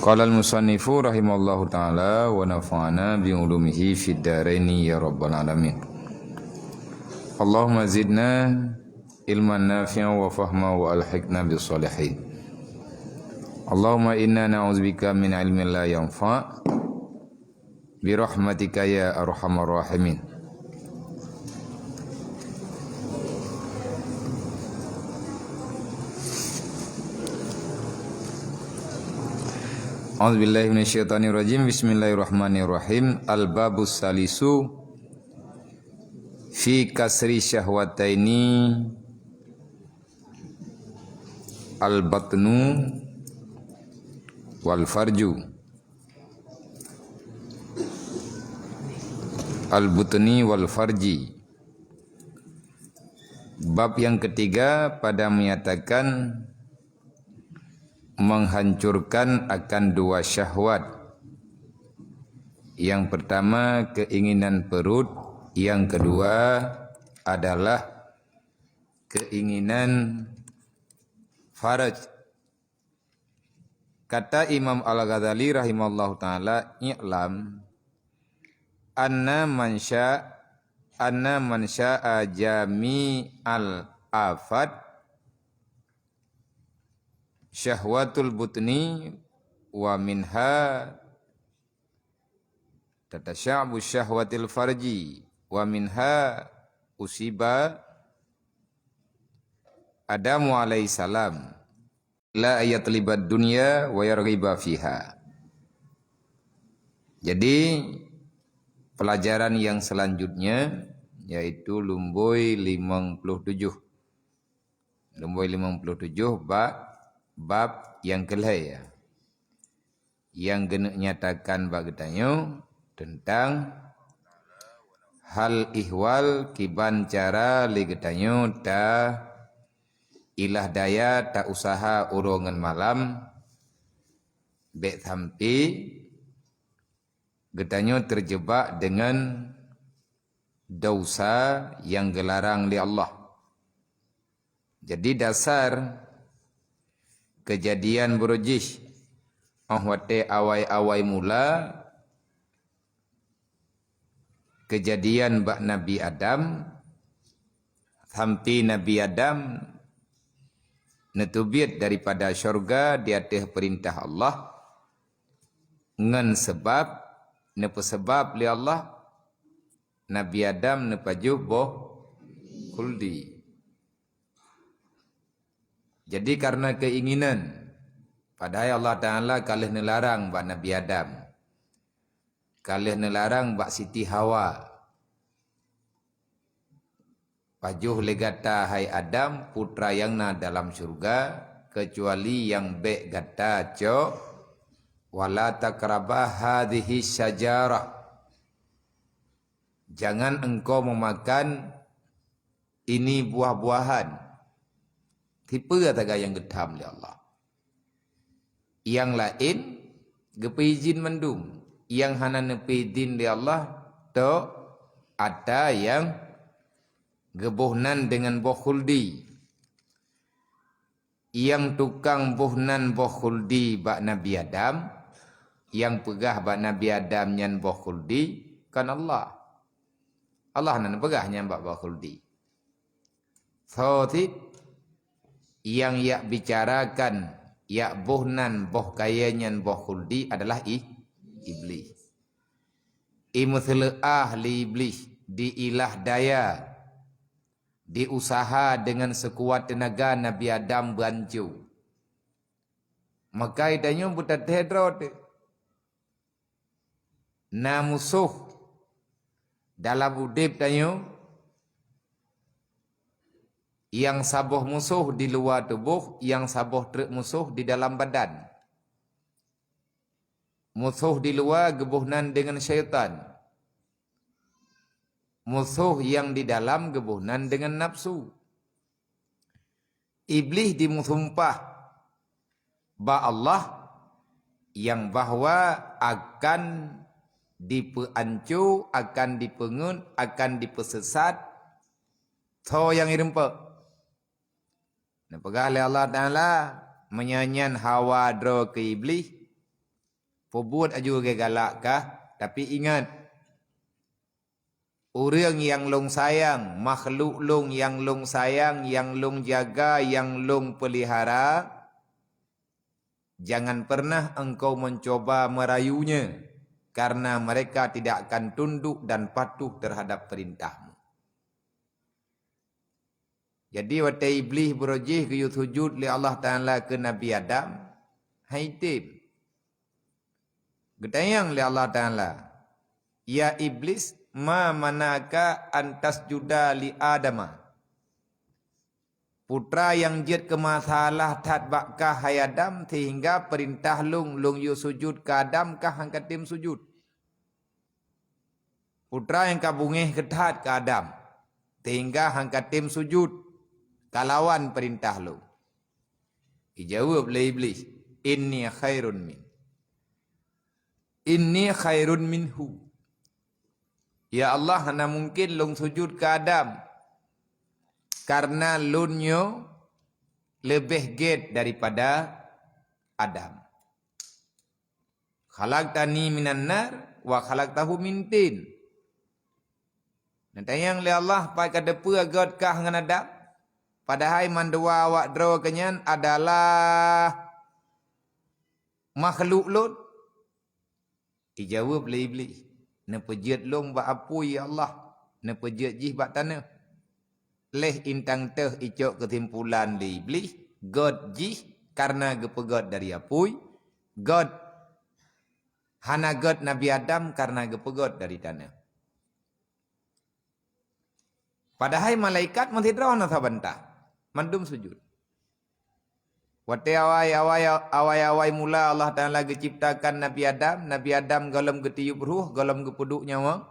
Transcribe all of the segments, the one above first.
Qala al-musannifu rahimallahu ta'ala wa nafa'ana bi'ulumihi fid dharaini ya rabbal alamin. Allahumma zidna ilman nafi'a wa fahma wa alhiqna bis salihin. Allahumma inna na'udzubika min ilmin la yanfa' bi rahmatika ya arhamar rahimin. A'udzubillahi minasyaitonirrajim. Bismillahirrahmanirrahim. Al-babus salisu fi kasri syahwataini al-batnu wal farju al-butni wal farji. Bab yang ketiga pada menyatakan menghancurkan akan dua syahwat. Yang pertama keinginan perut, yang kedua adalah keinginan faraj. Kata Imam Al-Ghazali rahimallahu taala, i'lam anna man sya'a jami'al afat syahwatul butni wa minha tatasyabu syahwatil farji wa minha usiba Adamu alaihi salam la ayatlibad dunya wa yarghiba fiha. Jadi pelajaran yang selanjutnya yaitu Lumboy 57. Lumboy 57 bab yang kelai ya. Yang kena nyatakan bagetanyo tentang hal ihwal kiban cara ligetanyo ta ilah daya ta usaha urongan malam bek sampai getanyo terjebak dengan dosa yang gelarang di Allah. Jadi dasar kejadian berujih ahwate awai-awai mula kejadian bak Nabi Adam sampai Nabi Adam netubit daripada syurga di atas perintah Allah ngan sebab nepesebab li Allah Nabi Adam nepaju boh khuldi. Jadi karena keinginan, padahal Allah Ta'ala kalih nelarang bak Nabi Adam. Kalih nelarang bak Siti Hawa. Pajuh legata hai Adam, putra yang na dalam syurga, kecuali yang bek gata co, wala takrabah hadhihi syajarah. Jangan engkau memakan ini buah-buahan. Tipe kata yang gedam oleh Allah. Yang lain gepe izin mendung. Yang hana nepe izin oleh Allah tu ada yang gebohnan dengan bohuldi. Yang tukang bohnan bohuldi bak Nabi Adam, yang pegah bak Nabi Adam nyan bohuldi kan Allah. Allah hana pegah nyan bak bohuldi. So yang yak bicarakan yak bohnan boh kayanyan boh khuldi adalah iblis. Imuthle ahli iblis diilah daya diusaha dengan sekuat tenaga Nabi Adam bancu. Maka idanyo buta tedrot na musuh dalam udip danyo yang saboh musuh di luar tubuh, yang saboh truk musuh di dalam badan. Musuh di luar gebuhnan dengan syaitan. Musuh yang di dalam gebuhnan dengan nafsu. Iblis dimusumpah ba Allah yang bahwa akan dipeancu, akan dipengun, akan dipesesat. So yang irempa. Nah, pegah oleh Allah Ta'ala menyanyian hawa dro ke iblis Pobut aju ke galak kah? Tapi ingat, orang yang long sayang, makhluk long yang long sayang, yang long jaga, yang long pelihara, jangan pernah engkau mencoba merayunya, karena mereka tidak akan tunduk dan patuh terhadap perintahmu. Jadi waktu iblis berojih ke sujud li Allah Ta'ala ke Nabi Adam, haitim. Gedayang li Allah Ta'ala, ya iblis, ma manaka antas juda li Adama. Putra yang jid ke masalah tat bakah hai Adam, sehingga perintah lung yu sujud ke Adam kah angkat tim sujud. Putra yang kabungih ketat ke Adam, sehingga angkat tim sujud. Kalawan perintah lu. Dijawab oleh iblis, inni khairun minhu. Ya Allah, hana mungkin lung sujud ke Adam, karena lunyo lebih gede daripada Adam. Khalaqtani minan nar wa khalaqtahu min tin. Nanti yang le Allah pai kadepu agat kah ngan Adam. Padahal mandua awak draw kenyan adalah makhluk lut. Dijawab oleh iblis, ne pejit long ba apu ya Allah, ne pejit jih ba tanah. Leh intang teh icok kesimpulan li iblis, God jih karena gepegot dari apui, God hana God Nabi Adam karena gepegot dari tanah. Padahal malaikat mesti draw na sabantah. Mandum sujud. Wate awai mula Allah Ta'ala ciptakan Nabi Adam. Nabi Adam galam getiup ruh, galam gepeduk nyawa.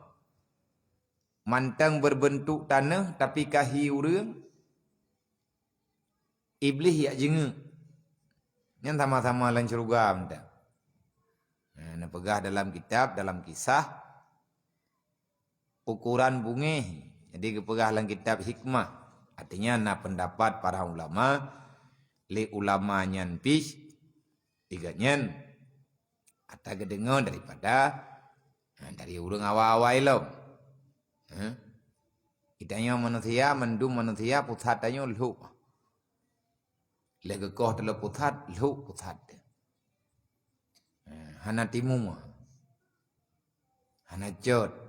Mantang berbentuk tanah tapi kahi urang. Iblis yak jenga. Yang sama-sama lan syurga minta. Nah, pegah dalam kitab, dalam kisah. Ukuran bungih. Jadi kepegah dalam kitab hikmah. Artinya na pendapat para ulama, li ulama nyan pis, tiga nyan, kata gedengar daripada dari urang awal-awal lo. Itanya manusia, mendum manusia pusatnya lu. Lega koh telo pusat, lu pusat. Hana timu, hana jod.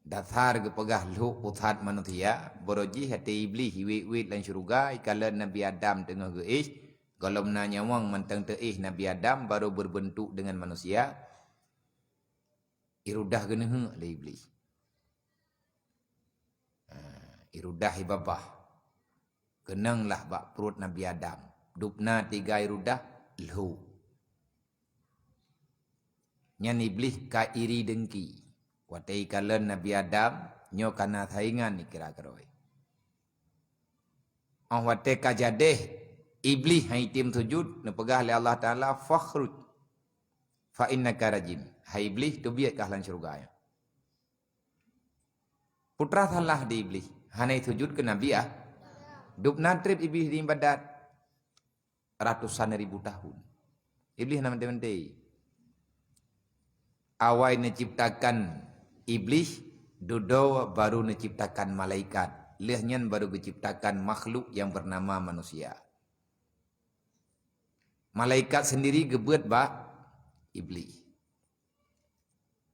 Dasar kepegah lu pusat manusia, beroji hati iblis hiwit lan syurga, ikala Nabi Adam tengah geis, kalau nanya wang mentang teih Nabi Adam baru berbentuk dengan manusia, irudah geneh le iblis. Irudah ibabah. Kenanglah bak perut Nabi Adam. Dupna 3 irudah lu. Nyan iblis ka iri dengki. Watai kalen Nabi Adam nyo kana saingan ni kira-kira. Watai kajadeh iblis hai tim sujud ne pegah oleh Allah Taala fakhruj fa innaka rajim. Hai iblis tu biat kahlan syurga. Putra salah di iblis. Hanai sujud ke Nabi Dupna trip iblis di ibadat ratusan ribu tahun. Iblis nama teman-teman. Awal diciptakan iblis, dodo baru diciptakan malaikat. Lihatnya baru diciptakan makhluk yang bernama manusia. Malaikat sendiri gebuat bak iblis.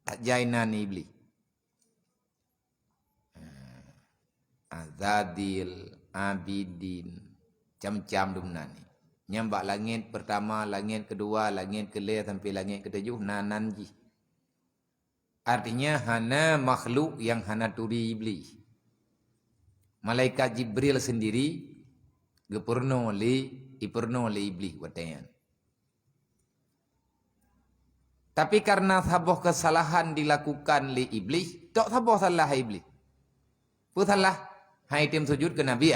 Tak jainan iblis. Azadil, Abidin, cam-cam dumnani. Nyambak langit pertama, langit kedua, langit kelih sampai langit ketujuh nananji. Artinya hana makhluk yang hana turi iblis. Malaikat Jibril sendiri iperno oleh iblis watayan. Tapi karena sabuh kesalahan dilakukan oleh iblis, tak sabuh salah iblis. Salah hai tim sujud ke Nabi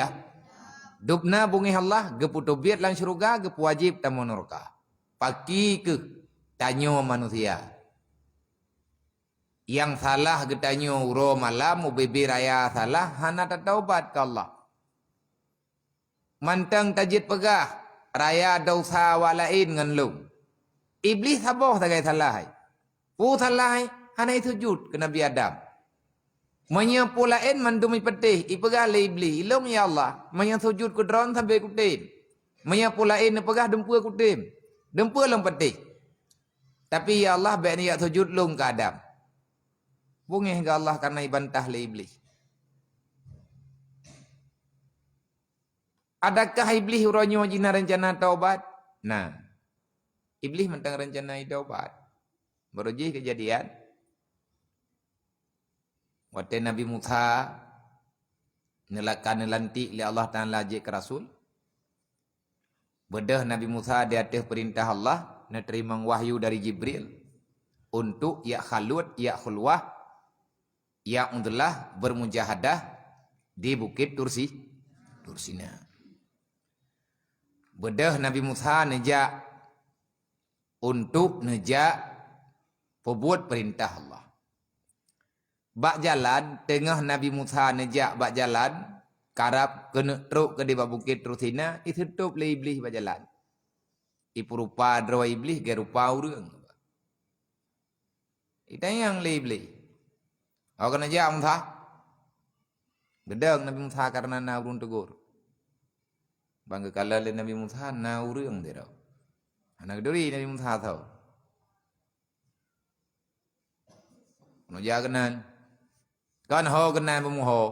Dupna bungi Allah geputu biat lan syurga gepu wajib tamu neraka. Paki ke tanyo manusia. Yang salah getanyo uro malam ubibi raya salah hana taubat ke Allah. Mantang tajid pegah raya dosa walain ngan lu. Iblis sabar tagai salah. Pu salah hanai sujud ke Nabi Adam. Manya pulain mandumi petih ipegah le iblis. Ilung ya Allah. Manya sujud ku dron sampai kutin. Manya pulain pegah dempua kutin. Dempua long petih. Tapi ya Allah baik ni ya sujud long ke Adam. Bungih ke Allah karena ibantah le iblis. Adakah iblis uronyo jina rencana taubat? Nah, iblis mentang rencana taubat. Berujih kejadian. Waktu Nabi Musa nelakan nelantik oleh Allah Ta'ala ajak ke Rasul. Bedah Nabi Musa di atas perintah Allah. Nak terima wahyu dari Jibril. Untuk ya khalut, ya khulwah. Ya untulah bermujahadah di Bukit Tursina. Bedah Nabi Musa nejak untuk nejak perbuat perintah Allah. Bak jalan tengah Nabi Musa nejak bak jalan karap kena teruk ke di Bukit Tursina ditutup le iblis bak jalan. Ipu rupa draw iblis ke rupa urang. Itu yang le iblis. Awak kena jak Musa. Gedang Nabi Musa karena na urun tegur. Bangga kala le Nabi Musa na urang dia. Anak duri Nabi Musa tahu. Kena jak kenan. Kan ho kenan pemuho.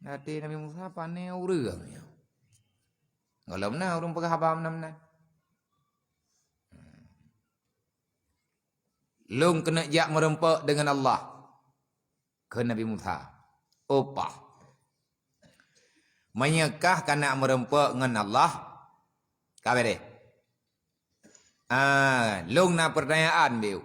Nanti Nabi Musa pane urang ya. Kalau na urang pegah habam namnan. Long kena jak merempak dengan Allah. Ke Nabi Musa. Opah. Menyekah kena merempak dengan Allah. Kau beri. Long na pertanyaan biu.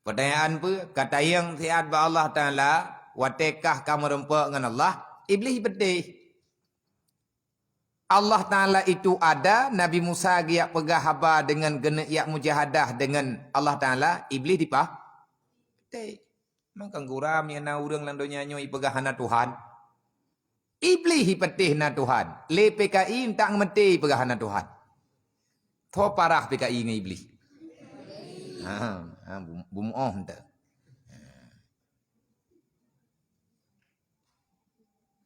Pertanyaan pun kata yang sihat ba Allah Ta'ala. Watekah kamu merempak dengan Allah. Iblis bedih. Allah Ta'ala itu ada. Nabi Musa giak pegah haba dengan giak mujahadah dengan Allah Ta'ala. Iblis dipah. Bedih. Memang guram yang na urang landonya nyoy pegah hana Tuhan. Iblis hipetih na Tuhan. Le PKI tak ngemeti pegah hana Tuhan. Tho parah PKI dengan iblis. Bumu'oh entah.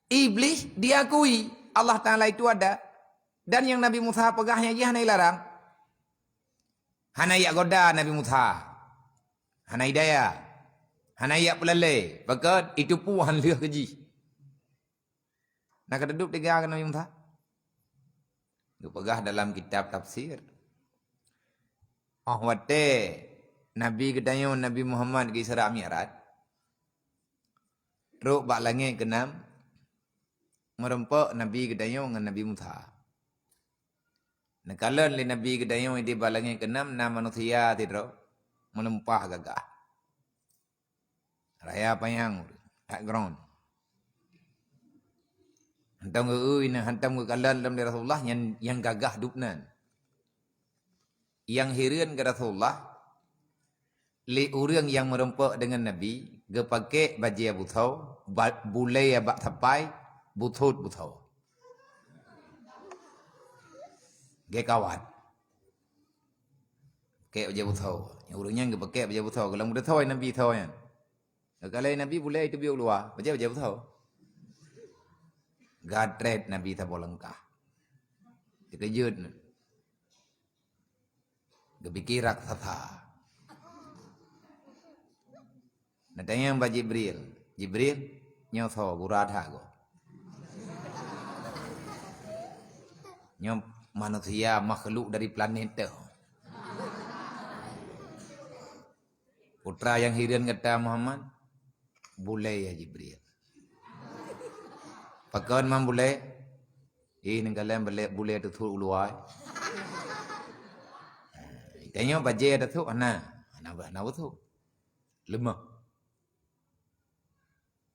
Iblis diakui Allah Ta'ala itu ada. Dan yang Nabi Musa pegahnya dia hanai larang. Hanai yak goda Nabi Musa. Hanai daya. Hanai yak pelalai. Pakat itu puan liah keji. Nak duduk tiga Nabi Musa. Itu pegah dalam kitab tafsir. Wate Nabi kedayo Nabi Muhammad ke Isra Mi'raj. Ruk bak langit kenam merempak Nabi kedayo dengan Nabi Musa. Nakalan li Nabi kedayo di bak langit kenam na manusia tidro melempah gagah. Raya payang tak ground. Hantam ke kalan dalam Rasulullah yang gagah dupnan. Yang hirian ke Rasulullah li orang yang merempak dengan Nabi ge pakai baju Abu Thau bulai abak tapai butut butau ge kawat ke baju Abu Thau yang orangnya ge pakai baju Abu Thau kalau mudah tahu Nabi tahu kan kalau Nabi bulai itu biar luar baju Abu Thau gadret Nabi tak bolengkah dikejut ge pikir raksasa. Natanya Mbak Jibril nyoto guradha go. Nyom manusia makhluk dari planet tu. Putra yang hirian kata Muhammad, boleh ya Jibril. Pakai man boleh. Ini kalian boleh tu tu uluai. Tanya baje ada tu ana tu lemah.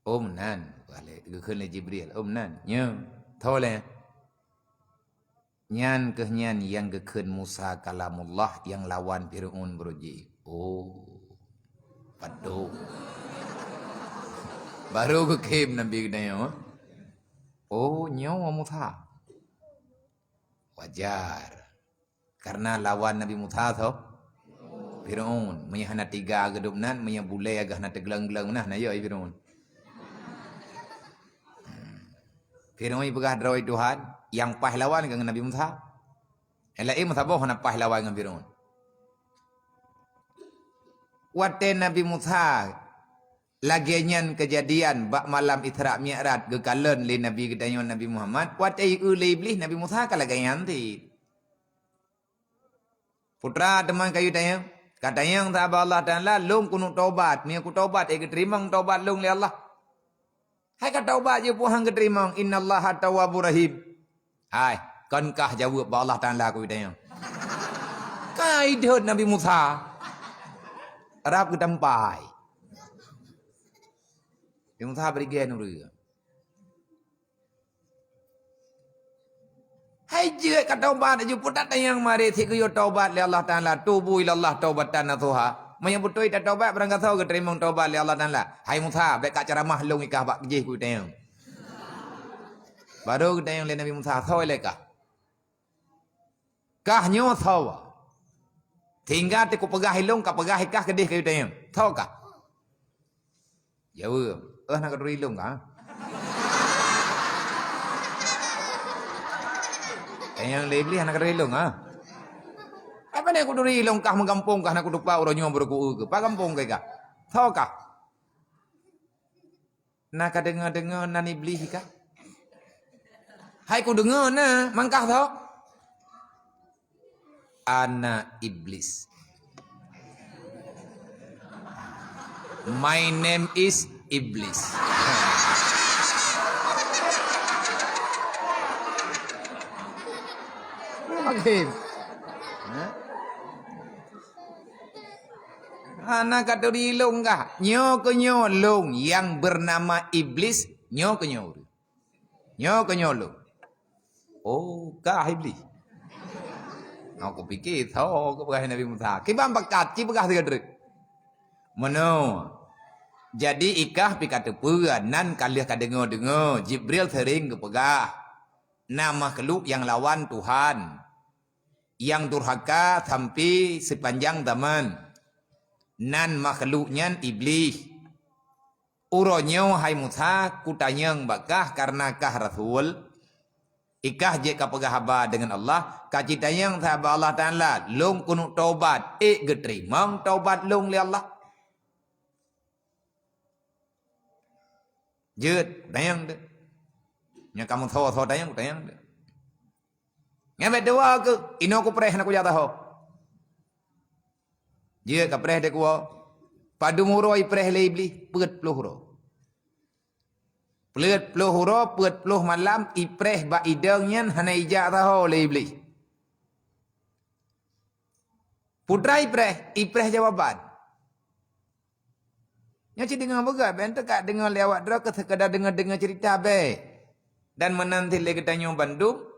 Nan, balik ke Jibril. Nan, nya, tahu le. Nyan kenyan yang keken Musa kalamullah yang lawan Fir'aun beruji. Padu. Baru kekem Nabi kena. Nyawa Musa. Wajar. Karena lawan Nabi Musa tu Firaun, menya hana tiga gedupnan, menya bulai agak hana tegelang-gelang nah yo Firaun. Firaun ibegah droi Tuhan yang pahlawan dengan Nabi Musa. Elai Musa boh hana pahlawan dengan Firaun. Wate Nabi Musa lagian kejadian bak malam Isra Mi'raj gekalen li Nabi gedayon Nabi Muhammad wate uli iblis Nabi Musa kalagayan ti. Putra teman kayu tayang katanya sahabat Allah Ta'ala long kunuk taubat mi aku taubat keterimang taubat long li Allah. Hai ka taubat je puhang keterimang innallaha tawwabur rahim. Hai kankah jawab ba Allah Ta'ala aku tayang. Kai dia Nabi Musa Arab ke tempai. Nabi Musa berikan urang. Hai je ka taubat je putat yang mari thi yo taubat li Allah Taala tubu ila Allah taubatan nasuha. Menyebut tak taubat berangkat tahu ke terima taubat li Allah Taala. Hai Musa baik ka ceramah long ikah bak je ku tayang. Baru ke tayang li Nabi Musa thoi le ka. Kah nyo thawa. Tinggal te ku pegah long ka pegah ikah kedih kayu tayang. Thau ka. Jawab. Nak keduri long ka. Yang lebih anak relong apa ni aku duri long kah mengampung kah nak dupa uronyo berku ke pa kampung ke kah tahu kah nak dengar nan iblis kah hai ku dengar na mangkah tahu ana iblis my name is iblis. Okay. Anak kata dilong kah? Nyo ke nyo long yang bernama iblis nyo ke nyo. Nyo ke nyo long. Oh, kah iblis. Aku fikir tahu ke pegah Nabi Musa. Kibam bakat, kibagah tiga drik. Mano. Jadi ikah pikat tepuan nan kalian kadengo Jibril sering ke pegah. Nama makhluk yang lawan Tuhan. Yang durhaka sampai sepanjang zaman. Nan makhluknya iblis. Uronyo hai Musa kutanyang bakah karena kah Rasul. Ikah je kapagah haba dengan Allah. Kacitanyang sahabat Allah Ta'ala. Long kunuk taubat. Getrimang taubat long li Allah. Jut tayang deh. Yang kamu tahu tayang deh. Ngamet dewa ke ino ku preh nak ku jatah ho. Dia ka preh de ku padu muroi preh le iblis peut puluh ro. Peut puluh ro peut puluh malam i preh ba idang nyan hana ija tahu le iblis. Putra i preh jawaban. Nya ci dengar boga ben tak dengar lewat dra ke sekadar dengar cerita be. Dan menanti le ketanyo Bandung.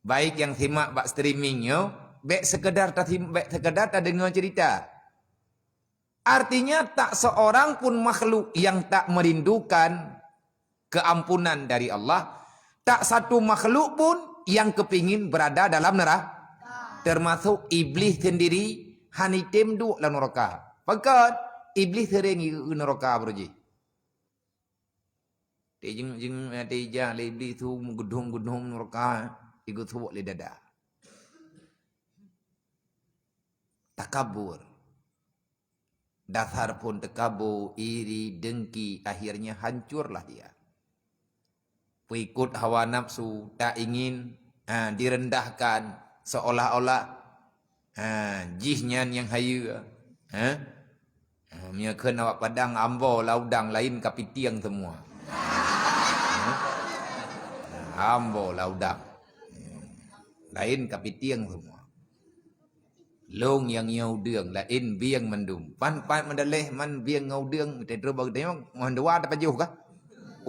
Baik yang simak bak streaming yo, baik sekedar tak dengar cerita. Artinya tak seorang pun makhluk yang tak merindukan keampunan dari Allah, tak satu makhluk pun yang kepingin berada dalam neraka. Termasuk iblis sendiri hanitim du dalam neraka. Pakat iblis sering ke neraka broji. Jeng tija le iblis tu gedung neraka ikut suwak le dada. Takabur. Dasar pun takabur, iri, dengki, akhirnya hancurlah dia. Pengikut hawa nafsu, tak ingin direndahkan seolah-olah jihnya yang hayu. Miakan awak padang ambo laudang lain kapitiang semua. Ambo laudang lain kapitiang semua. Long yang nyau deung lain biang mendum. Pan mendaleh man biang ngau deung tedro bag tayong mandwa ta pajuh ka.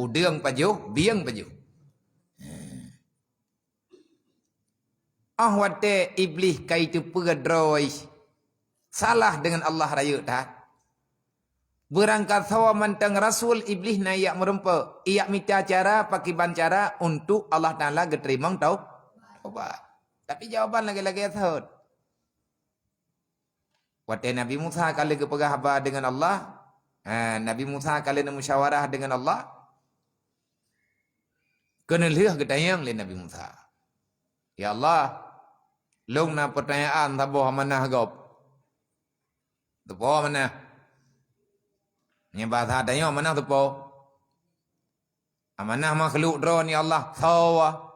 Udeung pajuh, biang pajuh. Wate iblis kai tu pedroi. Salah dengan Allah raya tak? Berangkat sawa mantang Rasul Iblis na iyak merempa. Iyak minta cara, pakai cara untuk Allah Ta'ala geterimang taubat. Tapi jawaban lagi-lagi sahut. Waktu Nabi Musa kali kepegah apa dengan Allah. Nabi Musa kali musyawarah dengan Allah. Kena lihat ketayang oleh Nabi Musa. Ya Allah. Long na pertanyaan tabuh mana gop. Tabuh mana. Yang bahasa tanya mana tu po? Amanah makhluk drone ya Allah. Sawa.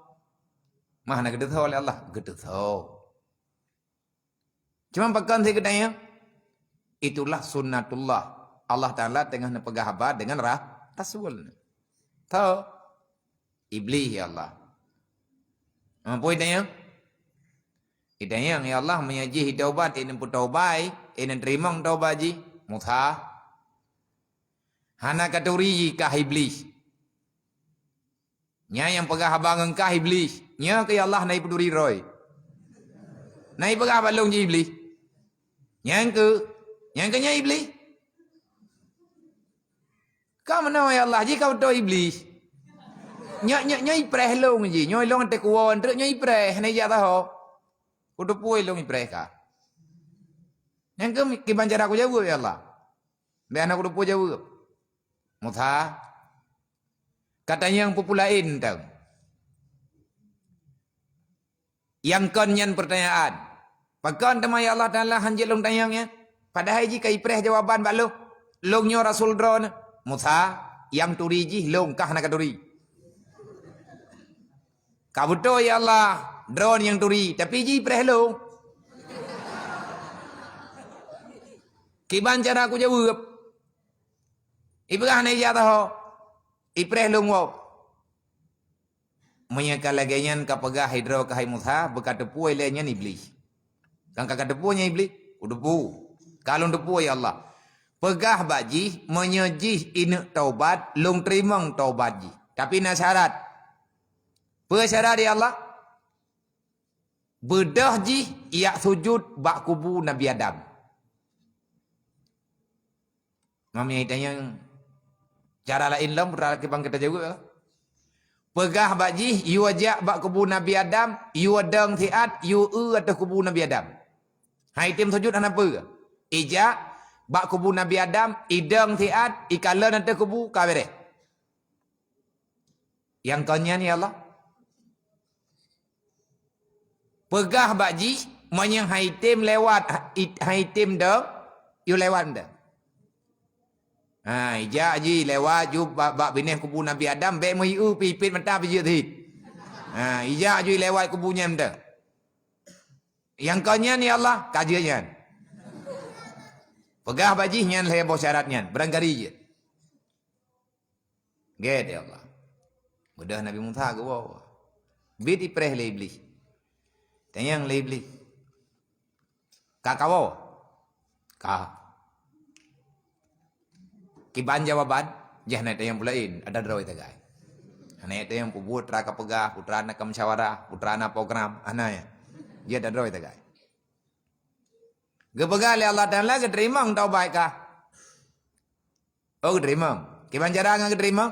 Mana gede sawa oleh Allah? Gede sawa. Cuma pakan saya tanya. Itulah sunnatullah. Allah Ta'ala tengah nepegah apa dengan Rasul. Tahu? Iblis ya Allah. Apa tanya? Tanya ya Allah menyaji taubat ini pun taubat. Ini terima taubat ji. Musa. Hana katuri kah iblis. Nya yang pegah abang kah iblis. Nya ke Allah naik peduri roy. Naik pegah balong je iblis. Yang ke nya iblis. Kau mana ya Allah ji kau tu iblis. Nya ipreh long ji. Nya long te kuon terus nya ipreh na ya tahu. Udah puai long ipreh ka. Yang ke kibancara aku jawab ya Allah. Be anak udah puai jawab. Musa katanya yang populain tahu. Yang konyan pertanyaan. Pakon tema ya Allah Taala hanjil long tanyangnya. Padahal jika ipreh jawaban balu. Longnya Rasul drone. Musa yang turi ji long kah nak turi. Kabuto ya Allah drone yang turi tapi ji ipreh long. Kiban cara aku jawab. Ibrah na iya tahu. Ipreh lungwo. Menyakal lagian kapagah hidro kahai Musa. Berkata puai lainnya iblis. Kan kakak depunya iblis. Udah pu. Kalau depu ya Allah. Pegah baji. Menyejih ini taubat. Lung terimang taubat ji. Tapi nak syarat. Persyarat ya Allah. Bedah ji. Ia sujud bak kubu Nabi Adam. Mami tanya. Cara lain lah, berkibang kita juga. Pegah baji, you ajak bak kubu Nabi Adam, you adang tiat, you atau kubu Nabi Adam. Hai tim sujud apa? Ijak bak kubu Nabi Adam, idang tiat, ikalan atau kubu kabere. Yang konnya ni Allah. Pegah baji, menyang hai tim lewat, hai tim dah, you lewat dah. Ijak ji lewat ju bak bineh kubu Nabi Adam be mu pipit mentah pijit hit. Ijak ju lewat kubunya mentah. Yang kaunya ni Allah kajiannya. Pegah baji nyan lebo syaratnya berangkari je. Gede Allah. Mudah Nabi Musa ke bawah. Bid ipreh le iblis. Tanyang le iblis. Kakao. Ka. Kiban jawaban, jangan ada yang pulain, ada draw itu guys. Anak itu yang putra kapegah, putra anak musyawarah, putra anak program, anaknya. Dia ada draw itu guys. Gepegah oleh Allah Taala keterima taubat kah? Oh keterima. Kiban cara ngan keterima?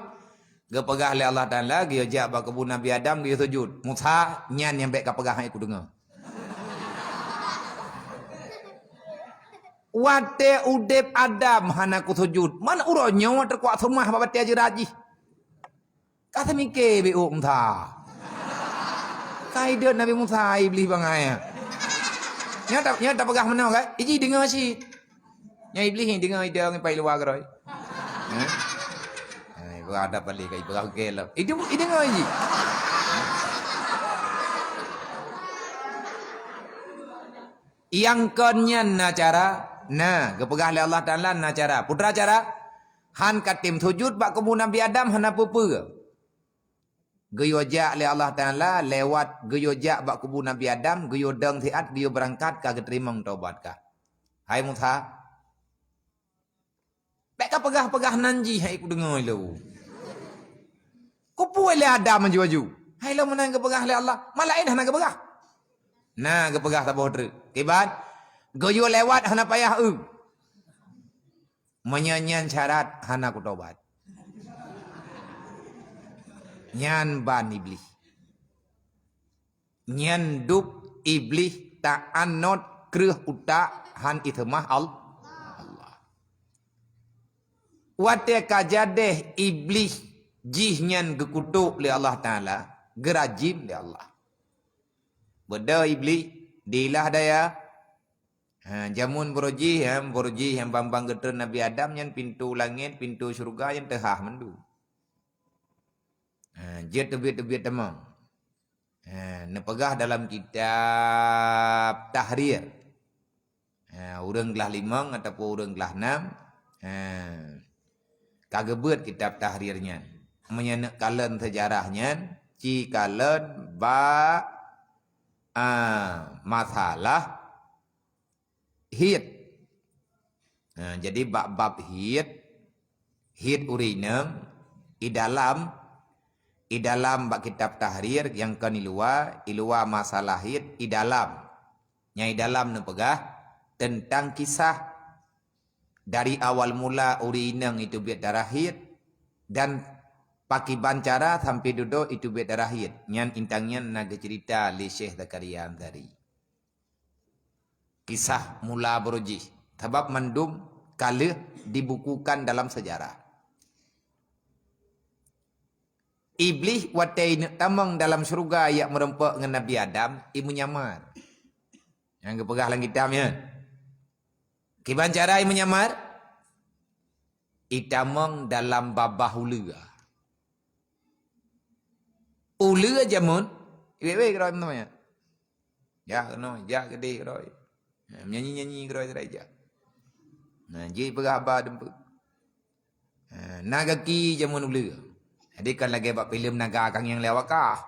Gepegah oleh Allah Taala, dia jak bak kebun Nabi Adam, dia sujud. Musa nyan yang baik kapegah aku dengar. Wate udep Adam hanaku sujud. Mana uronyo terkuat semua babat aja raji. Kata mikir be Musa. Kaidah Nabi Musa iblis bangaya. Nyata pegah mana kan? Iji dengar sih. Nya iblis ni dengar ida ngi pai luar geroi. Berada balik kai berau gelap. Itu dengar iji. Yang konyan na cara nah, kepegah oleh Allah Ta'ala na cara. Putra cara. Han katim sujud bak kubu Nabi Adam hana apa-apa. Geyojak oleh Allah Ta'ala lewat geyojak bak kubu Nabi Adam. Geyodang tiat dia berangkat kah keterima taubat kah. Hai Musa. Bek pegah-pegah nanji hai ku dengar lu. Kupu oleh Adam maju-maju. Hai lo menang kepegah oleh Allah. Malain hana kepegah. Nah kepegah tak bohong. Kibat. Goyo lewat hana payah Menyanyian syarat hana ku tobat. Nyan ban iblis. Nyan dup iblis tak anot kreuh utak han ithmah Allah. Wate kajadeh iblis jihnya gekutuk oleh Allah Ta'ala, gerajim oleh Allah. Beda iblis, dilah daya. Jamun borojih yang bambang geter Nabi Adam yang pintu langit, pintu syurga yang tehah mendu. Dia tebit-tebit temang. Nepegah dalam kitab Tahrir. Urang gelah 5 ataupun urang gelah 6. Kagebet kitab tahrirnya. Menyenek kalen sejarahnya. Cikalen ba masalah hid. Jadi bab hid urineng i dalam bak kitab tahrir yang kan ilua masalah hid i dalam. Nyai dalam nepegah tentang kisah dari awal mula urineng itu biat darah hid dan paki bancara sampai duduk itu biat darah hid. Nyan intangnya naga cerita li Syekh Zakaria Ansari. Kisah mula berujih. Sebab mendum kala dibukukan dalam sejarah. Iblis watai tamang dalam syurga yang merempak dengan Nabi Adam imu nyamar. Yang kepegah lang kitabnya. Kiban cara imu nyamar? Itamang dalam babah ula. Ula jamun. Iwe keroi namanya. Ya no, ya gede keroi. Nyanyi-nyanyi keroi saja. Nah, jadi pegabah dempuk. Naga ki jamun ula. Jadi kan lagi buat filem naga kang yang lewakah.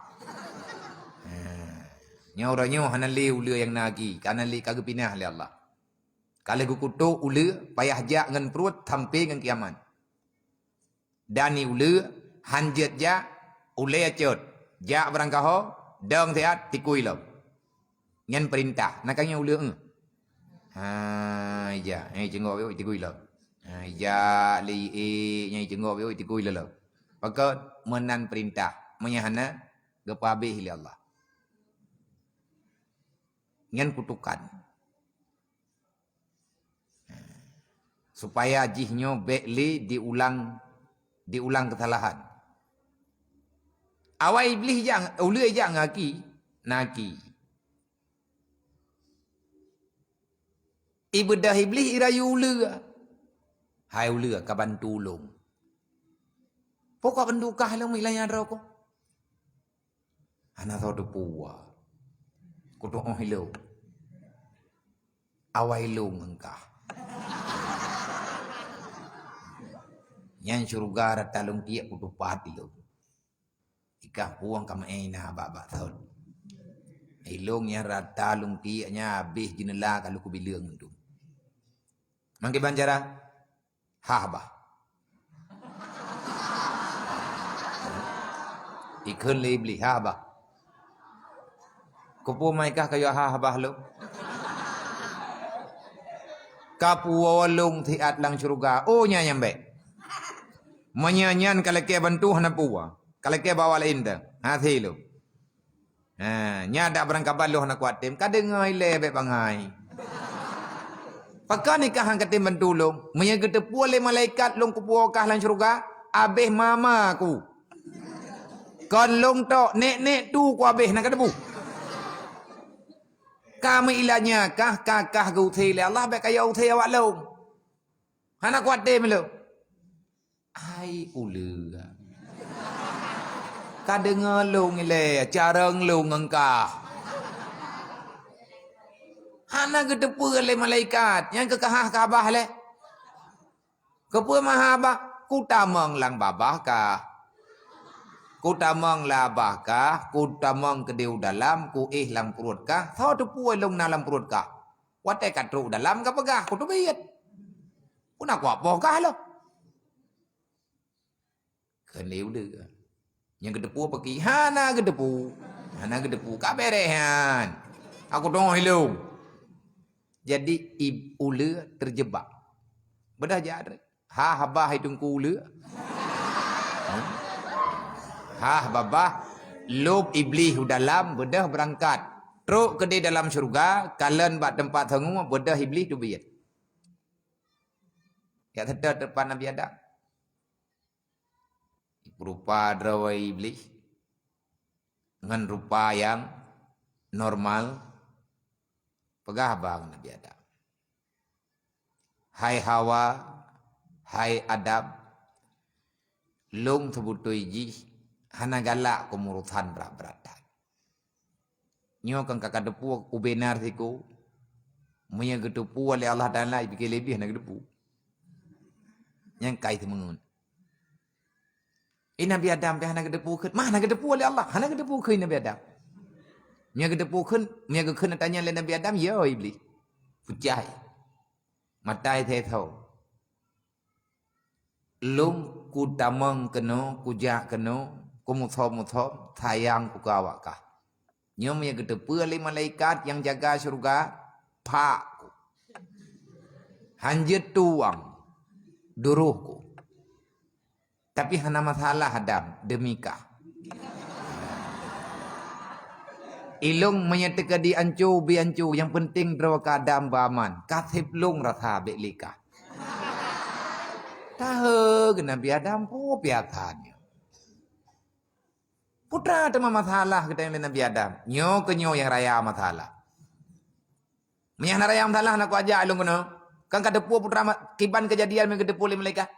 Nyauranya hanali ula yang nagi. Kanali kagak pinah oleh Allah. Kalau aku kutuk ula, payah jak dengan perut sampai dengan kiamat. Dan ni ula, hanjat jak, ula acut. Jak berangkaho, dong sehat, tikui lo. Nyan perintah, nakangnya ula. Ya, cengok yo tikui lo. Ya, nyai cengok yo tikui lo. Maka menan perintah, menyahana, gepabih oleh Allah. Nyan kutukan. Supaya jihnya bekli diulang kesalahan. Awal iblis jang ula jang naki. Ibadah iblis irayu ula. Hai ula ka bantu long. Pokok bendukah lang milanya roko. Ana tho tu puwa. Kutu oh hilo. Awai long engkah. Yang syurga ratalung tiak kutu pati lo. Ikah puang kama ena baba tahun. Ilong yang ratalung tiaknya habis jenela kalau ku bilang tu. Mangke banjara haba. Ikun lebli haba. Kupu maikah kayo haba lo. Kapu walung tiat lang syurga. Oh nyambe. Menyanyian kalau ke bantu hana puwa. Kalau ke bawa lain dah. Hati lu. Nyada berangkapan lu hana kuat tim. Kadengai lebe bangai. Pakai nikah hang ketim bantu lu. Menyaga tepu oleh malaikat lu kupuwa kah lang syurga. Abeh mama ku. Kon long tok nek tu ku abeh nak debu. Kami ilahnya kah kakah ku thi le Allah baik kaya uthi awak lu. Hana kuat tim lu. Hai ula. Kadengar lu ngile carang lu ngengkah. Hana gedepu oleh malaikat yang kekahah kabah le. Kepu mahabah ku tamang lang babah kah. Ku tamang labah kah, ku tamang kedeu dalam, ku lang perut kah. Tho tu puai long dalam perut kah. Watai katru dalam ka pegah ku tu biat. Ku nak kuat boh kah lo. Keneu dia. Yang gedepu pergi. Hana gedepu. Kaberehan. Aku tengok hilang. Jadi ula terjebak. Bedah jadre. Ha habah hidung kula. Ha babah lob iblis dalam bedah berangkat. Teruk ke di dalam syurga, kalian bak tempat tengok bedah iblis tu biat. Ya sedar depan Nabi Adam. Rupa drawai iblis dengan rupa yang normal pegah bang Nabi Adam. Hai Hawa, hai Adam, long sebutui ji hana galak kemurutan berat-beratan. Nyo kan kakak depu ubenar siku, munya gedepu oleh Allah Taala pikir lebih nak gedepu. Yang kait mengun. Nabi Adam pe hana gedepu keun, mah nak gedepu oleh Allah, hana gedepu keun Nabi Adam. Nya gedepu keun, nya gekeun tanya oleh Nabi Adam, ya iblis. Pucai. Matai the thau. Lung ku tamang keno, ku jak keno, ku muthom sayang ku kawak kah. Nya nya gedepu oleh malaikat yang jaga syurga, pak ku. Hanjet tuang duruhku. Tapi hana masalah Adam demikah. Ilung menyatakan di ancu bi ancu yang penting draw kadam baman. Kasib lung rasa belikah. Tahu Nabi Adam po biasanya. Putra ada masalah kita yang Nabi Adam. Nyo ke nyo yang raya masalah. Yang raya masalah nak ajak ilung kena. Kan kadepu putra kiban kejadian yang kadepu oleh malaikat.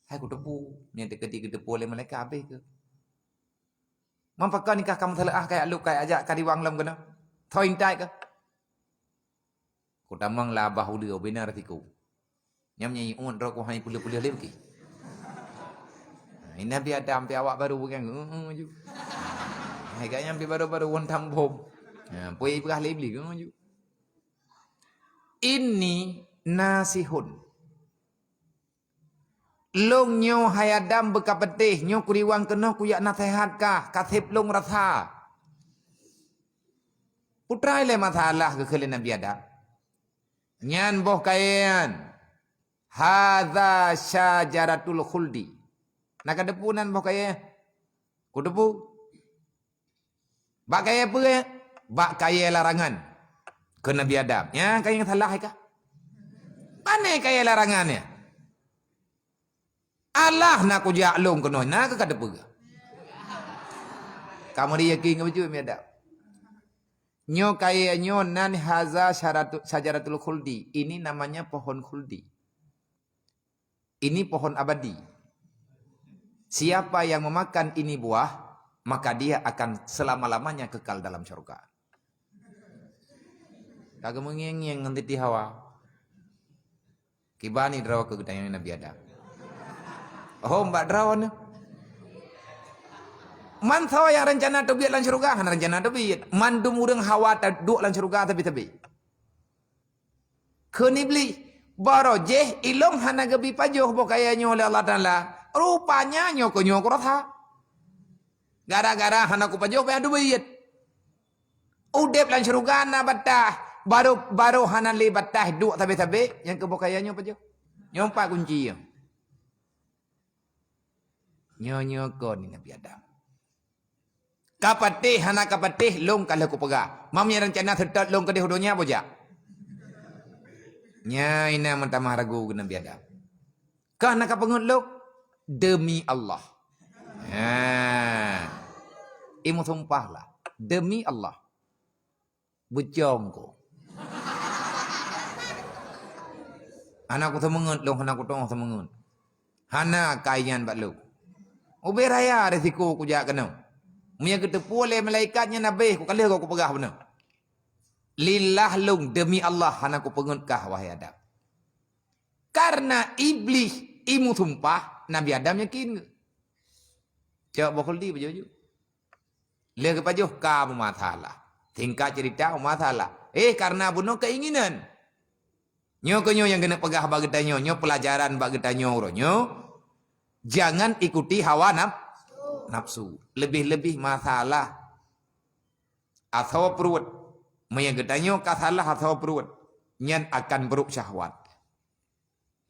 Hai ku depu, yang dekat depu oleh malaikat habis ke. Mampakah nikah kamu salah kayak lu kayak ajak kadiwang lam kena. Thoin tai ke. Ku tamang la bahulu benar tiku. Nyam nyi un ro ku hai pulih-pulih lagi. Ini Nabi Adam pe awak baru bukan ju. Hai gak nyampe baru-baru won tambom. Ha, poi pegah lebli ke ju. Ini nasihun. Long nyo hayadam bekapetih nyo kuriwang keno kuyak nasihat kah kasib long rasa. Putra ile masalah ke kalian Nabi Adam. Nyan boh kayan. Hadza syajaratul khuldi. Nak depunan boh kaya. Ku depu. Bak kaya apa ya? Bak kaya larangan ke Nabi Adam. Ya kaya yang salah kah? Mana kaya larangannya? Allah nak ku jaklung kena nak ke kada pega. Kamu dia yakin ke baju mi ada. Nyo kaya nyo nan haza syajaratul khuldi. Ini namanya pohon khuldi. Ini pohon abadi. Siapa yang memakan ini buah, maka dia akan selama-lamanya kekal dalam syurga. Kagak mengeng-ngeng nganti di hawa. Kibani draw ke gedang Nabi Adam. Oh mbak drawan. Man thawa yang rencana tu biat lan syurga, han rencana tu biat. Man dum urang hawa ta duk lan syurga tapi. Keun iblis baro jeh ilong hana gebi pajoh bokayanya oleh Allah Taala. Rupanya nyoko rasa. Gara-gara hana ku pajoh pe adu biat. Udep lan syurga na batah. Baru hana le batah duk tapi yang kebokayanya pajoh. Nyompak kunci yang. Nyo ko ni Nabi Adam. Kapatih hana kapatih long kalau ku pega. Mamnya rencana sedot long ke di hudunya boja. Nya ina mentamah ragu ke Nabi Adam. Karena kapengut long demi Allah. Imu sumpahlah demi Allah. Bujong ko. Anak ku semengut long hana ku tong semengut. Hana kayan bak long. Ubay raya resiko ku jak kena. Munya ketepu oleh malaikatnya Nabi ku kalih ku pegah benar. Lillah lung demi Allah hana ku pengutkah wahai Adam. Karena iblis imu sumpah Nabi Adam yakin. Cak bokhuldi baju. Le ke pajuh ka masalah. Tingkat cerita masalah. Karena bunuh keinginan. Nyo kenyo yang kena pegah bagi tanyo, nyo pelajaran bagi tanyo ronyo. Jangan ikuti hawa nafsu. Lebih-lebih masalah. Atau perut. Menyagedanyo kasalah atau perut. Nyan akan beruk syahwat.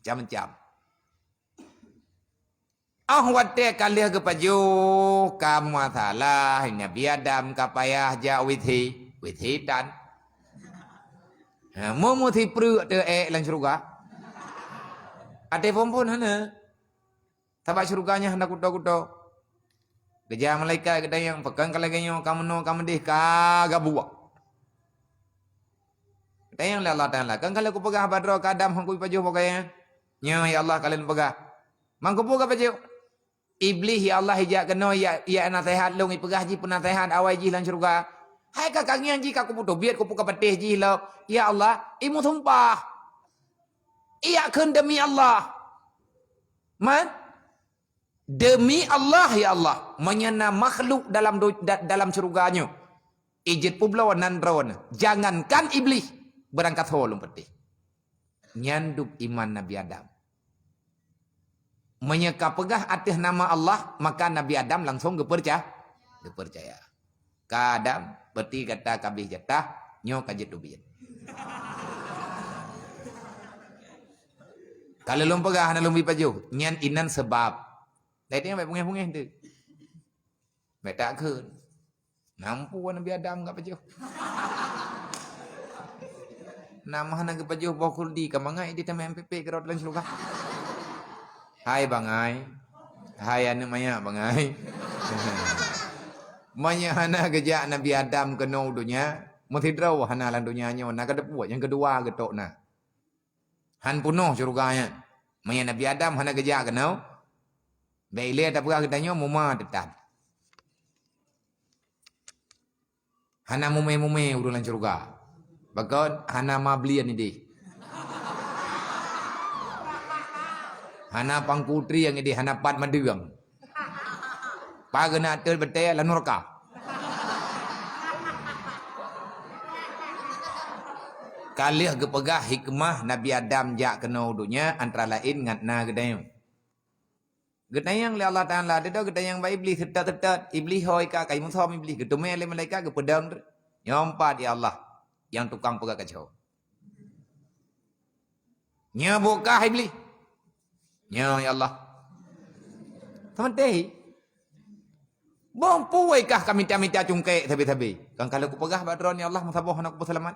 Jam-jam. Wate kalih ke paju kamu salah Nabi Adam kapayah ja withi dan mu thi pru te lan syurga ade pompon hana tabak syurganya hendak kudo-kudo keja malaikat kedai yang pegang kalaganyo kamu no kamu deh kagak buak kedai yang Allah Taala kan kalau aku pegah badro kadam hangku paju pokoknya nyo ya Allah kalian pegah mangku pegah paju Iblis ya Allah hijak kena ya nasihat long ipegah ji penasihat awai ji lan syurga. Hai kakak ngian ji aku putu biar ku puka petih ji lo. Ya Allah, imu sumpah. Iya kan demi Allah. Man demi Allah ya Allah menyana makhluk dalam syurganya. Ijit publawan nan rawan. Jangankan iblis berangkat holong petih. Nyanduk iman Nabi Adam. Menyeka pegah atas nama Allah maka Nabi Adam langsung gepercaya. Kadam berarti kata kabih jatah nyo kajet ubin. Kalau lom pegah na lom bipaju nyan inan sebab. Tadi yang baik pungeh tu. Baik tak ke. Nampu Nabi Adam enggak paju. Nama hana ke paju bokuldi kamangai di taman MPP kerot lan syurga. Hai bangai. Hai anu maya bangai. Maya hana gejak Nabi Adam kena dunia. Mutidraw hana lan dunianya. Nak ada buat yang kedua getok na. Han punuh syurganya. Maya Nabi Adam hana gejak kena. Baile tak pegah katanya muma tetap. Hana mume urulan syurga. Bakal hana mablian ni deh. Hana pangkutri yang ini hana pat madurang. Pagana ter betul lan neraka. Kalih gepegah hikmah Nabi Adam jak kena dunia antara lain ngatna gedayang. Gedayang le Allah Taala dedo gedayang ba iblis tetat iblis hoi ka kai muthom iblis getume le malaikat gepedang nyompa di Allah yang tukang pegah kacau. Nyabukah iblis? Ya Allah. Teman-teman. Bom puaikah kami minta cungkek tabi-tabi. Kan kalau aku pegah badron ya Allah masabah anak selamat.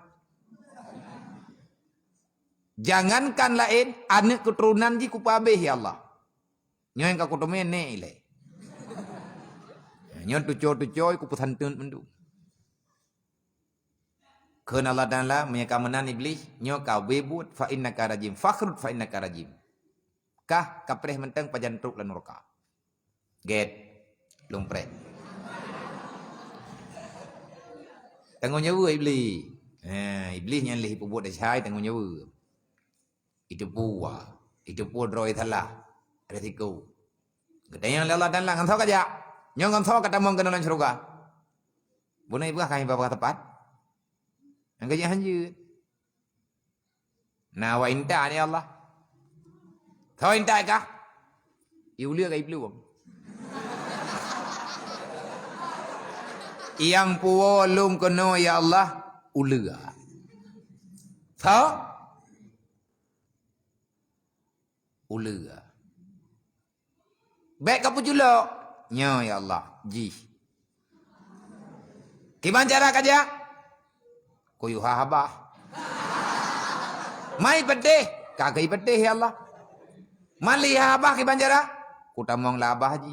Jangankan lain anak keturunan ji ku pabeh ya Allah. Nyo yang ka kutumen ne ile. Nyo tuco ku pusantun mendu. Keun Allah Taala menyakamanan iblis nyo ka webut fa innaka rajim fakhrut fa innaka rajim. Kah kapreh menteng pajantruk lan neraka. Get lumpret. Tengok nyawa iblis. Iblis yang leh pubut dah cahai tengok nyawa. Itu puwa. Itu pun droi thalah. Resiko. Gedayang Allah dan lang anthau kaja. Nyong anthau kata mong kena lan syurga. Bunai buah kahi bapa tepat. Yang kaja hanjut. Nah wa inta ni Allah. Thôi anh trai cả yêu lừa cái blue yang puo lum kono ya Allah ulua tho ulua baik kapu julo nyo ya Allah ji gimana cara kaja koyu habah mai pedeh kagak pedeh ya Allah Mali habah ki banjara, ku tamong labah ji.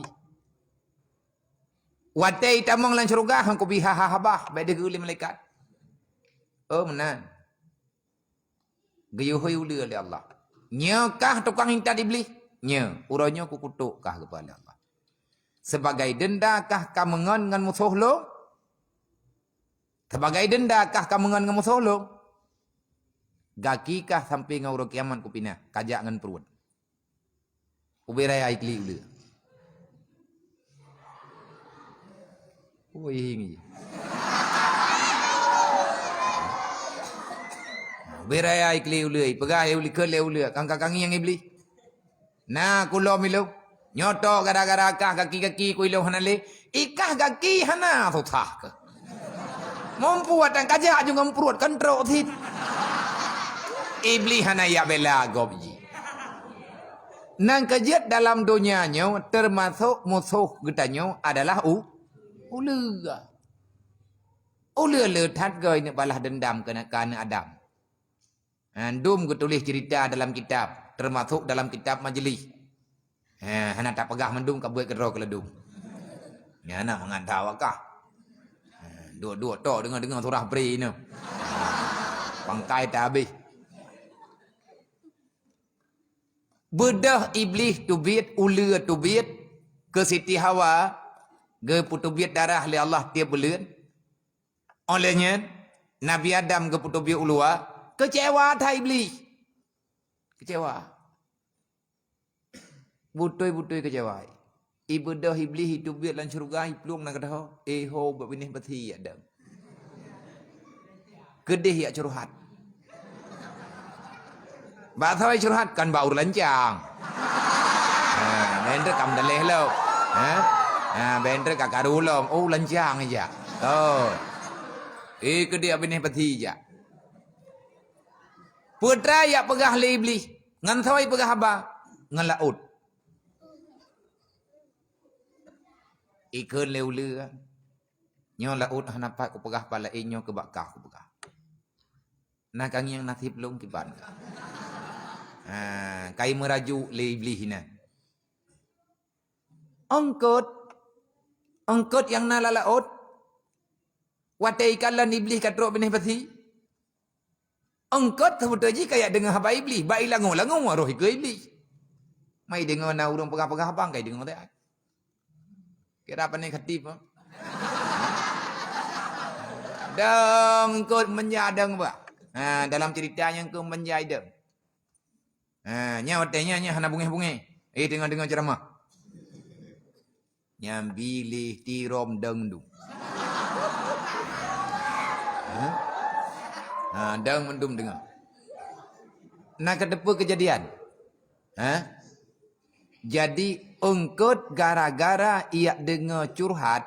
Wate tamong lan syurga hang ku biha habah, bae de guli malaikat. Oh menan. Geyuh uli oleh Allah. Nyekah tukang hinta iblis? Nye, uronyo ku kutuk kah kepada Allah. Sebagai denda kah kamengan ngan musuh lo? Sebagai denda kah kamengan ngan musuh lo? Gaki kah sampai ngau kiaman ku pinah, kajak ngan perut. Uberai aikli ulu. Oh ini. Uberai aikli ulu. Pegai ulu kele ulu. Kang-kang yang iblis. Nah kulo milu. Nyoto gara-gara kah kaki-kaki kuilo hanale. Ikah kaki hana tutah ke. Mampu atang kajak juga memperut kontrol thit. Iblis hana ya bela gobji. Nang kejat dalam dunianya termasuk musuh getanya adalah ular. Ular letat gay nak balas dendam kena Adam. Dum tulis cerita dalam kitab, termasuk dalam kitab majlis. Hana tak pegah mendum ka buat kedro keledum. Ya nak mengantau akah. Dua-dua tok dengar surah beri ni. Pangkai tak habis. Bedah iblis tubit, ular tubit ke Siti Hawa, ke putubit darah oleh Allah tiap bulan. Olehnya Nabi Adam ke putubit ulua, kecewa tak iblis. Kecewa. Butoi kecewa. Ibadah iblis tubit lan syurga iplung nak dah. Ho benih beti Adam. Kedih ya curhat. Bahasa curhat kan baur lancang. Bender kam daleh lo. Bender kakak ulong. Oh lancang aja. Oh. Ke dia benih peti aja. Putra ya pegah le iblis. Ngan thoi pegah apa? Ngan laut. Ikan le ula. Nyo laut hanapat ku pegah pala inyo ke bakah ku pegah. Nak yang nasib long kiban ka. Kai meraju le iblis na. Angkut yang nala laut. Watai kalan iblis katrok benih pati. Angkut sebut aja kayak dengan haba iblis. Baik langu roh ke iblis. Mai dengar na urang pegah-pegah bang kai dengar tak. Kira apa ni khatib? Dang angkut menjadang ba. Dalam ceritanya angkut menjadang. Nya watanya nya hana bunge-bunge. Dengar ceramah. Nyam bilih tirom dengdu. Dang mendum dengar. Nak kedepa kejadian. Jadi engkut gara-gara ia dengar curhat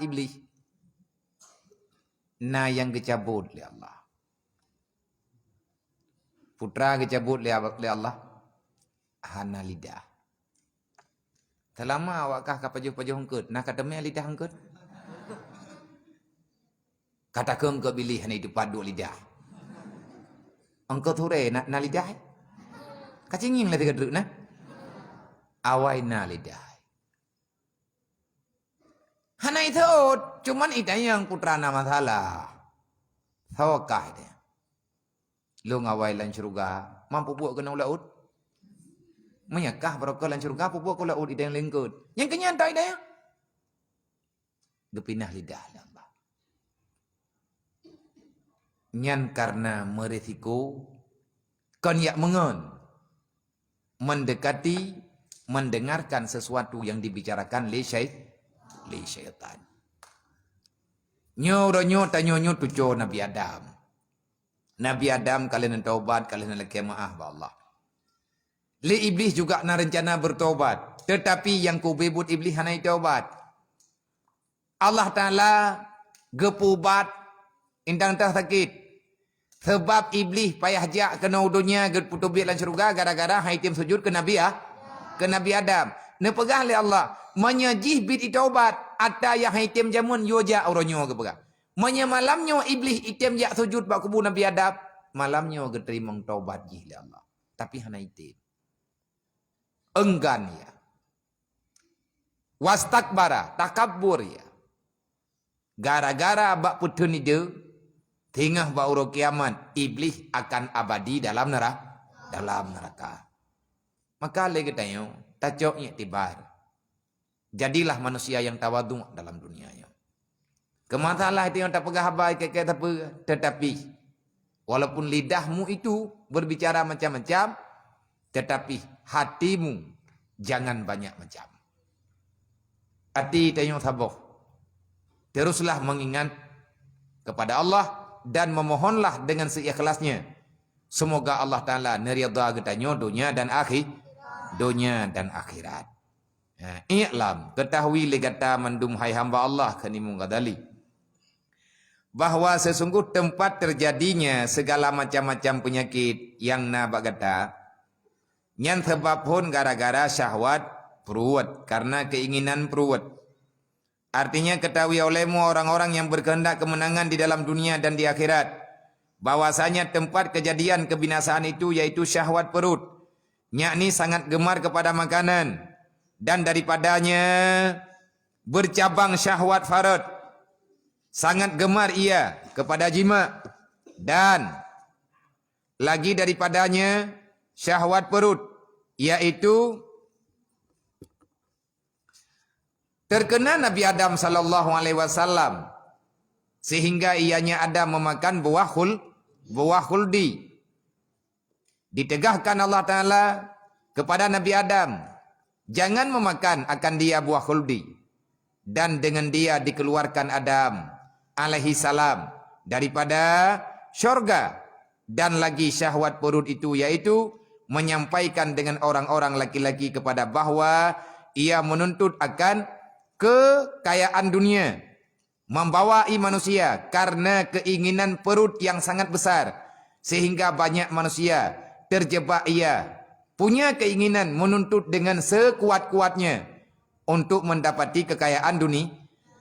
iblis. Nah yang kecabut oleh Allah. Putra kecabut oleh Allah. Hana lidah. Selama awakkah kapajuh-pajuh engkut. Nak katanya lidah engkut. Kata ke engkau pilih hana itu padu lidah. Engkau ture nak lidah. Kacingin lah tiga duduk na. Awai na lidah. Hana itu cuman itu yang putra nama salah. Sawakah itu. Lu ngawai lan syurga. Mampu buat kena laut. Menyakah barokah lan syurga. Mampu buat kena laut itu yang lengkut. Yang kenyataan itu. Gepinah lidah lah. Nyan karena merisiko kon yak mengon mendekati mendengarkan sesuatu yang dibicarakan le syaitan. Nyo tanyo tujo Nabi Adam. Nabi Adam kalian taubat kalian lagi maaf ba Allah. Le iblis juga na rencana bertobat, tetapi yang ku bebut iblis hanai taubat. Allah Taala gepubat indang tah sakit. Sebab iblis payah jak kena dunia putubit lan syurga gara-gara haitim sujud ke Nabi Adam. Nepegah oleh Allah menyajih bid taubat ata yang haitim jamun yoja oronyo ke pegah. Malamnya iblis item jak sujud bak kubu Nabi Adam, malamnya ke terima taubat jih oleh Allah. Tapi hana itim. Enggan ya. Wastakbara, takabbur ya. Gara-gara bak putun itu tingah bauro kiamat iblis akan abadi dalam neraka. Maka lagi tanya, tajok iktibar. Jadilah manusia yang tawadhu dalam dunianya. Kemasalah itu yang tak pegah habai tetapi walaupun lidahmu itu berbicara macam-macam, tetapi hatimu jangan banyak macam. Hati tanya sabar. Teruslah mengingat kepada Allah dan memohonlah dengan seikhlasnya. Semoga Allah Ta'ala neridha getanya dunia dan akhirat. I'lam, ketahui legata mandum hai hamba Allah kanimu gadali. Bahawa sesungguh tempat terjadinya segala macam-macam penyakit yang na bagata Nyan sebab pun gara-gara syahwat perut, karena keinginan perut. Artinya ketahui olehmu orang-orang yang berkehendak kemenangan di dalam dunia dan di akhirat, bahwasanya tempat kejadian kebinasaan itu yaitu syahwat perut, yakni sangat gemar kepada makanan, dan daripadanya bercabang syahwat farad, sangat gemar ia kepada jima, dan lagi daripadanya syahwat perut, yaitu terkena Nabi Adam sallallahu alaihi wasallam sehingga ianya Adam memakan buah khuldi. Ditegahkan Allah Taala kepada Nabi Adam, jangan memakan akan dia buah khuldi, dan dengan dia dikeluarkan Adam alaihi salam daripada syurga. Dan lagi syahwat perut itu yaitu menyampaikan dengan orang-orang laki-laki kepada bahwa ia menuntut akan kekayaan dunia, membawai manusia karena keinginan perut yang sangat besar, sehingga banyak manusia terjebak ia punya keinginan menuntut dengan sekuat-kuatnya untuk mendapati kekayaan dunia,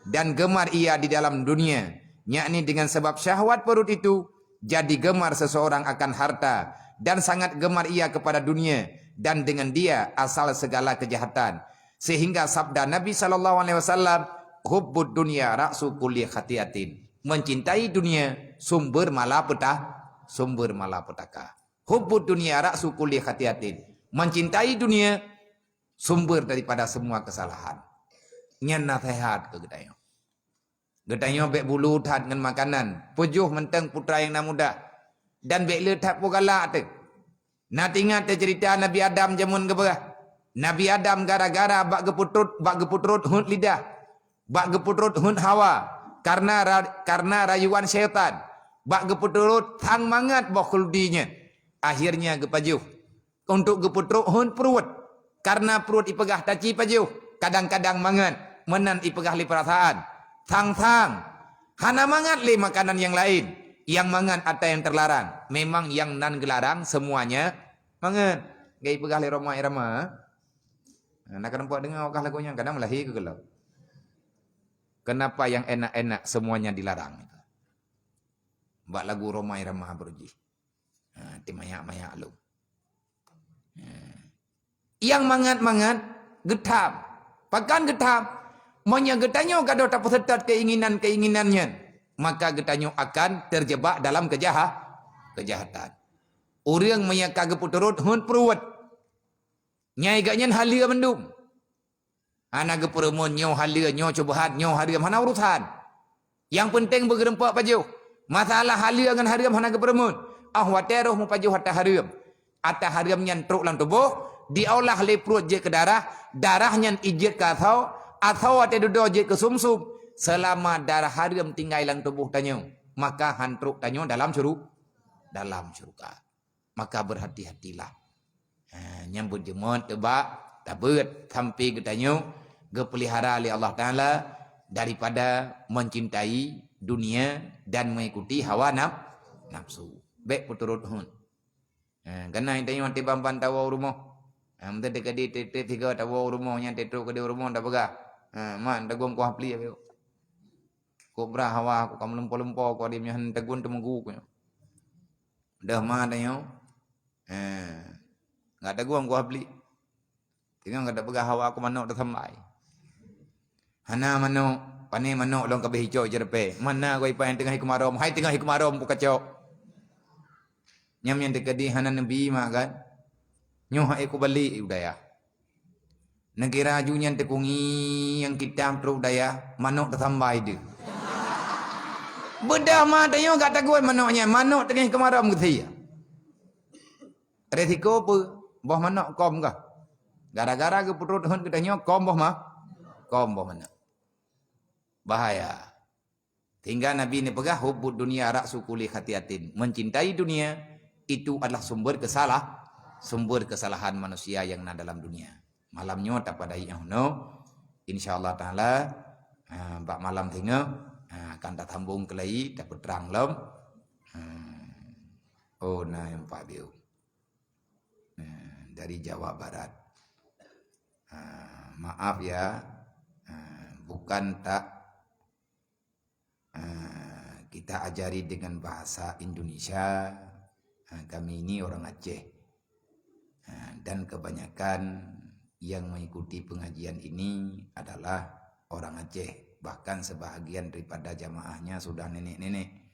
dan gemar ia di dalam dunia, yakni dengan sebab syahwat perut itu jadi gemar seseorang akan harta, dan sangat gemar ia kepada dunia, dan dengan dia asal segala kejahatan. Sehingga sabda Nabi sallallahu alaihi wasallam, hubbud dunya ra'su kulli khatiatin. Mencintai dunia sumber malapetaka. Hubbud dunya ra'su kulli khatiatin. Mencintai dunia sumber daripada semua kesalahan. Nyan nasihat ke gedayo. Gedayo bek bulu tat dengan makanan, pujuh menteng putra yang muda. Dan bek le tat pugalak tu. Nak ingat cerita Nabi Adam jamun keberah. Nabi Adam gara-gara bak geputrut hut lidah, bak geputrut hut hawa, karena rayuan syaitan, bak geputrut tang mangat bokhuldinya. Akhirnya gepajuh untuk geputrut hut perut, karena perut ipegah taci pajuh, kadang-kadang mangat menan ipegah li perasaan, tang hana mangat li makanan yang lain, yang mangat ada yang terlarang. Memang yang nan gelarang semuanya mangat. Gai ipegah li irama. Nak nampak dengar wakah lagunya kadang melahir ke gelau. Kenapa yang enak-enak semuanya dilarang? Buat lagu Roma Irama beruji. Ti mayak-mayak lu. Yang mangat-mangat getam. Pakan getam. Monya getanyo kado tak peserta keinginannya. Maka getanyo akan terjebak dalam kejahatan. Orang mayaka geputurut hun perut. Nyai gaknyan halia mendum. Anak geperemun nyo halia nyo cobahan nyo hariam hana urusan. Yang penting bergerempak pajuh. Masalah halia dengan hariam hana geperemun. Wateroh mu pajuh hatta hariam. Atta hariam nyan truk lang tubuh, diolah le perut je ke darah, darah nyan ijit ke atau ate dodo je ke sumsum. Selama darah hariam tinggal lang tubuh tanyo, maka hantruk tanyo dalam syurga. Maka berhati-hatilah. Nyambut jemut tebak tabut sampai getanyo gepelihara oleh Allah Taala daripada mencintai dunia dan mengikuti hawa nafsu. Baik puturut hun. Kena intanyo anti bamban tawa rumah. Mesti dekadi tiga tawa rumahnya tetro ke rumah dah begah. Man dagung ku hapli aku. Ku brah hawa ku kam lempo-lempo ku dia nyan tegun temenggu ku. Dah mah tanyo. Enggak ada gua beli. Tengok enggak ada pegah hawa aku manuk dah sampai. Hana manuk, pane manuk long kabeh hijau jerpe. Mana gua ipan tengah hikumarom, hai tengah hikumarom ku kacau. Nyam yang dekadi hana nabi mak kan. Nyoh aku beli udaya. Negara junyan tekungi yang kita teruk daya manuk dah sampai dia. Bedah mah tengok enggak ada gua manuknya, manuk tengah hikumarom gitu ya. Resiko apa? Boh mana kom kah? Gara-gara ke perut hun katanya kom boh mah. Kom boh mana? Bahaya. Tinggal Nabi ini pegah hubbud dunia ra'su kulli khatiatin. Mencintai dunia itu adalah sumber kesalahan manusia yang ada dalam dunia. Malamnya tak pada yang no. Insyaallah taala bak malam tengok akan tak sambung kelai dapat terang lom. Oh nah yang Pak Biu. dari Jawa Barat. Maaf ya, bukan tak kita ajari dengan bahasa Indonesia. Kami ini orang Aceh, dan kebanyakan yang mengikuti pengajian ini adalah orang Aceh. Bahkan sebahagian daripada jamaahnya sudah nenek-nenek.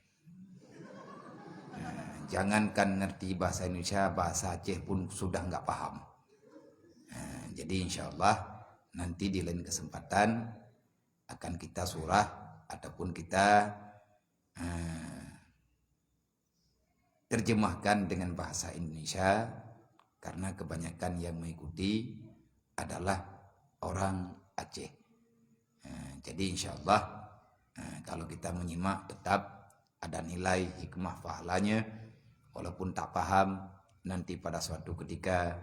Jangankan ngerti bahasa Indonesia, bahasa Aceh pun sudah nggak paham. Jadi insya Allah nanti di lain kesempatan akan kita surah ataupun kita terjemahkan dengan bahasa Indonesia, karena kebanyakan yang mengikuti adalah orang Aceh. Jadi insya Allah kalau kita menyimak tetap ada nilai hikmah pahalanya, walaupun tak paham, nanti pada suatu ketika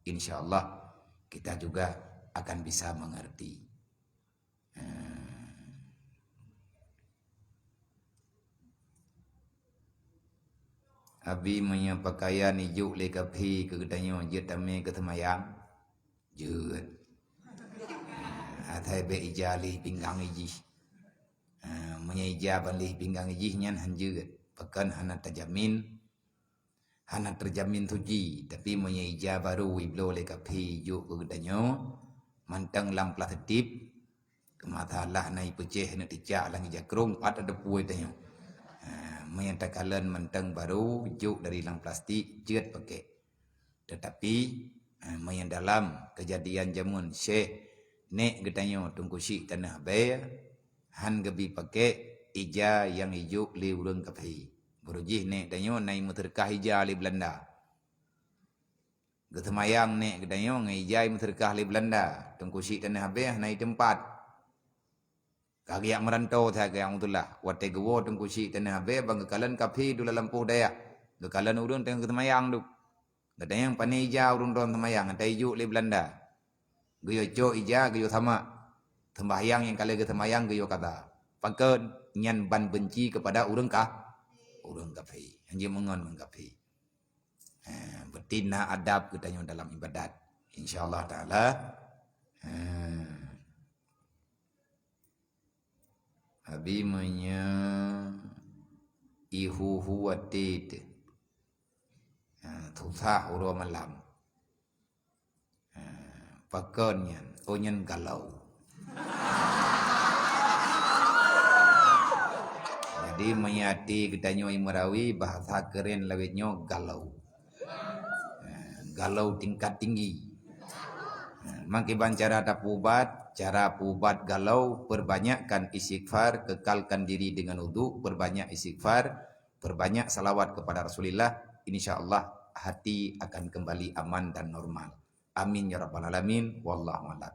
insya Allah kita juga akan bisa mengerti. Abi punya pakaian hijau lekapi ke gedanya je tame ke temayang je atai be ijali pinggang iji punya ijaban lih pinggang iji nyan hanje pekan hana terjamin tuji, tapi punya ija baru iblo lekapi hijau ke gedanya mantang lamplah tetip kematalah nai peceh nak ticak lang jakrung pat ada puai tanya. Menyatakan mentang baru juk dari lang plastik jet pakai. Tetapi yang dalam kejadian jamun Syekh nek getanyo tungku syik tanah bay han gebi pakai ija yang hijau li urang kapai. Berujih nek danyo nai muterkah ija li Belanda. Getemayang nek getanyo ngijai muterkah li Belanda. Tungku syik tanah bay nai tempat. Kaki yang merantau saya yang itulah. Wate gewo tungku si tanah be bang kekalan kapi dula lampu daya. Kekalan urun tengah ketemayang tu. Katanya yang panai ija urun ron temayang. Ada ijuk li Belanda. Geyo jo ija geyo sama. Tembahyang yang kali ketemayang geyo kata. Pakai nyan ban benci kepada urun kah? Urun kapi. Anji mengon mengkapi. Betina adab katanya dalam ibadat. InsyaAllah ta'ala. Abi punya ihu watid susah uro malam pakonnya onyen galau. Jadi menyati ketanyo imarawi bahasa keren lawitnya galau. Galau tingkat tinggi. Makiban cara tapubat, cara pubat galau, perbanyakkan istighfar, kekalkan diri dengan wudu, perbanyak istighfar, perbanyak salawat kepada Rasulullah, insyaallah hati akan kembali aman dan normal. Amin ya rabbal alamin. Wallahu a'lam.